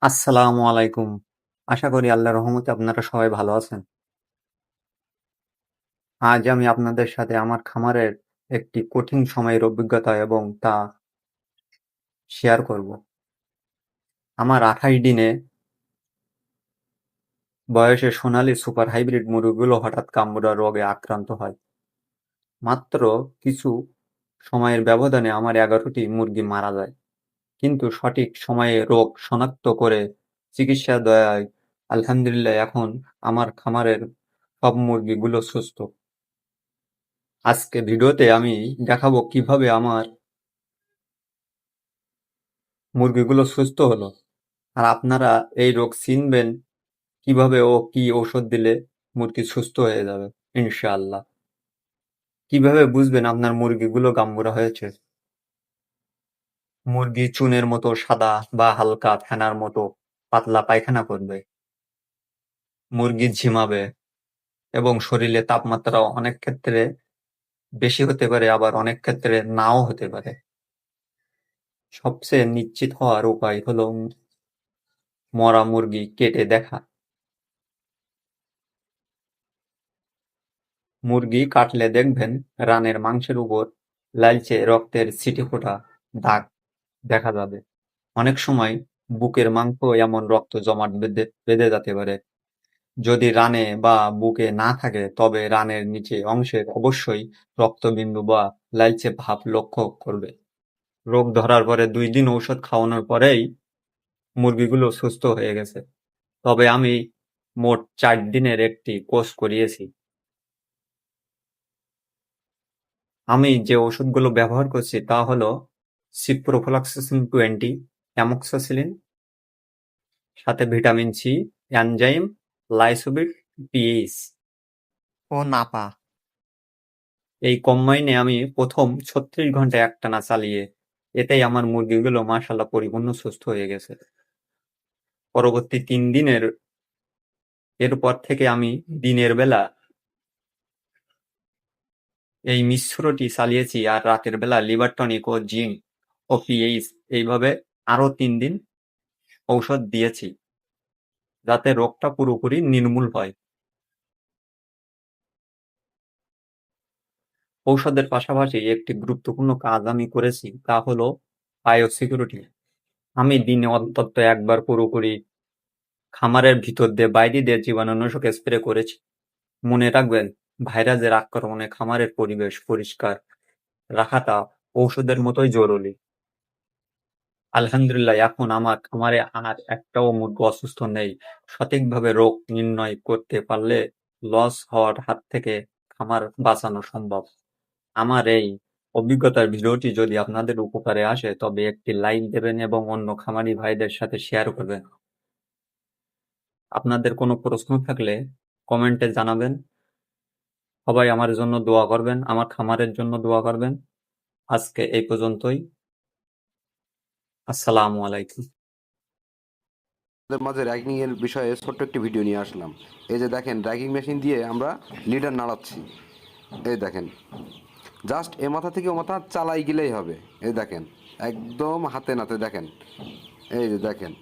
আসসালামু আলাইকুম। আশা করি আল্লাহর রহমতে আপনারা সবাই ভালো আছেন। আজ আমি আপনাদের সাথে আমার খামারের একটি কঠিন সময়ের অভিজ্ঞতা এবং তা শেয়ার করব। আমার ২৮ দিনে বয়সে সোনালী সুপার হাইব্রিড মুরগিগুলো হঠাৎ কামড়া রোগে আক্রান্ত হয়। মাত্র কিছু সময়ের ব্যবধানে আমার ১১টি মুরগি মারা যায়। কিন্তু সঠিক সময়ে রোগ শনাক্ত করে চিকিৎসা দেওয়ায় আলহামদুলিল্লাহ এখন আমার খামারের সব মুরগিগুলো সুস্থ। আজকে ভিডিওতে আমি দেখাবো কিভাবে আমার মুরগিগুলো সুস্থ হলো, আর আপনারা এই রোগ চিনবেন কিভাবে ও কি ঔষধ দিলে মুরগি সুস্থ হয়ে যাবে ইনশাআল্লাহ। কিভাবে বুঝবেন আপনার মুরগিগুলো গাম্বুরা হয়েছে? মুরগি চুনের মতো সাদা বা হালকা ফেনার মতো পাতলা পায়খানা করবে, মুরগি ঝিমাবে এবং শরীরে তাপমাত্রা অনেক ক্ষেত্রে বেশি হতে পারে, আবার অনেক ক্ষেত্রে নাও হতে পারে। সবচেয়ে নিশ্চিত হওয়ার উপায় হলো মরা মুরগি কেটে দেখা। মুরগি কাটলে দেখবেন রানের মাংসের উপর লালচে রক্তের ছিটেফোঁটা দাগ দেখা যাবে। অনেক সময় বুকের মাংস এমন রক্ত জমাট বেঁধে বেঁধে যেতে পারে। যদি রানে বা বুকে না থাকে তবে রানের নিচে অংশে অবশ্যই রক্তবিন্দু বা লালচে ভাব লক্ষ্য করবে। রোগ ধরার পরে ২ দিন ঔষধ খাওয়ানোর পরেই মুরগিগুলো সুস্থ হয়ে গেছে। তবে আমি মোট ৪ দিনের একটি কোর্স করিয়েছি। আমি যে ওষুধগুলো ব্যবহার করছি তা হলো সিপ্রোফ্লক্সাসিন 20, অ্যামোক্সিসিলিন, সাথে ভিটামিন সি, এনজাইম, লাইসোবিট, পিএইচ ও নাপা। এই কম্বাইনে আমি প্রথম ৩৬ ঘন্টা একটানা চালিয়ে এতেই আমার মুরগিগুলো মাশাআল্লাহ পরিপূর্ণ সুস্থ হয়ে গেছে। পরবর্তী ৩ দিনের এরপর থেকে আমি দিনের বেলা এই মিশ্রটি চালিয়েছি, আর রাতের বেলা লিভার টনিক ও জিঙ্ক ও পিএইচ এইভাবে আরো ৩ দিন ঔষধ দিয়েছি, যাতে রোগটা পুরোপুরি নির্মূল হয়। ঔষধের পাশাপাশি একটি গুরুত্বপূর্ণ কাজ আমি করেছি, তা হলো বায়োসিকিউরিটি। আমি দিনে অন্তত একবার পুরোপুরি খামারের ভিতর দিয়ে বাইরে দিয়ে জীবাণুনাশক স্প্রে করেছি। মনে রাখবেন, ভাইরাসের আক্রমণে খামারের পরিবেশ পরিষ্কার রাখাটা ঔষধের মতোই জরুরি। আলহামদুলিল্লাহ এখন আমার খামারে আর একটাও মুরগি অসুস্থ নেই। সঠিকভাবে রোগ নির্ণয় করতে পারলে লস হওয়ার হাত থেকে খামার বাঁচানো সম্ভব। আমার এই অভিজ্ঞতার ভিডিওটি যদি আপনাদের উপকারে আসে তবে একটি লাইক দেবেন এবং অন্য খামারি ভাইদের সাথে শেয়ার করবেন। আপনাদের কোনো প্রশ্ন থাকলে কমেন্টে জানাবেন। সবাই আমার জন্য দোয়া করবেন, আমার খামারের জন্য দোয়া করবেন। আজকে এই পর্যন্তই। আসসালামু আলাইকুম। আপনাদের মাঝে র্যাগিং এর বিষয়ে ছোট্ট একটি ভিডিও নিয়ে আসলাম। এই যে দেখেন, র্যাগিং মেশিন দিয়ে আমরা লিডার নাড়াচ্ছি। এই দেখেন, জাস্ট এ মাথা থেকে ও মাথা চালাই গেলেই হবে। এই দেখেন, একদম হাতে নাতে দেখেন। এই যে দেখেন,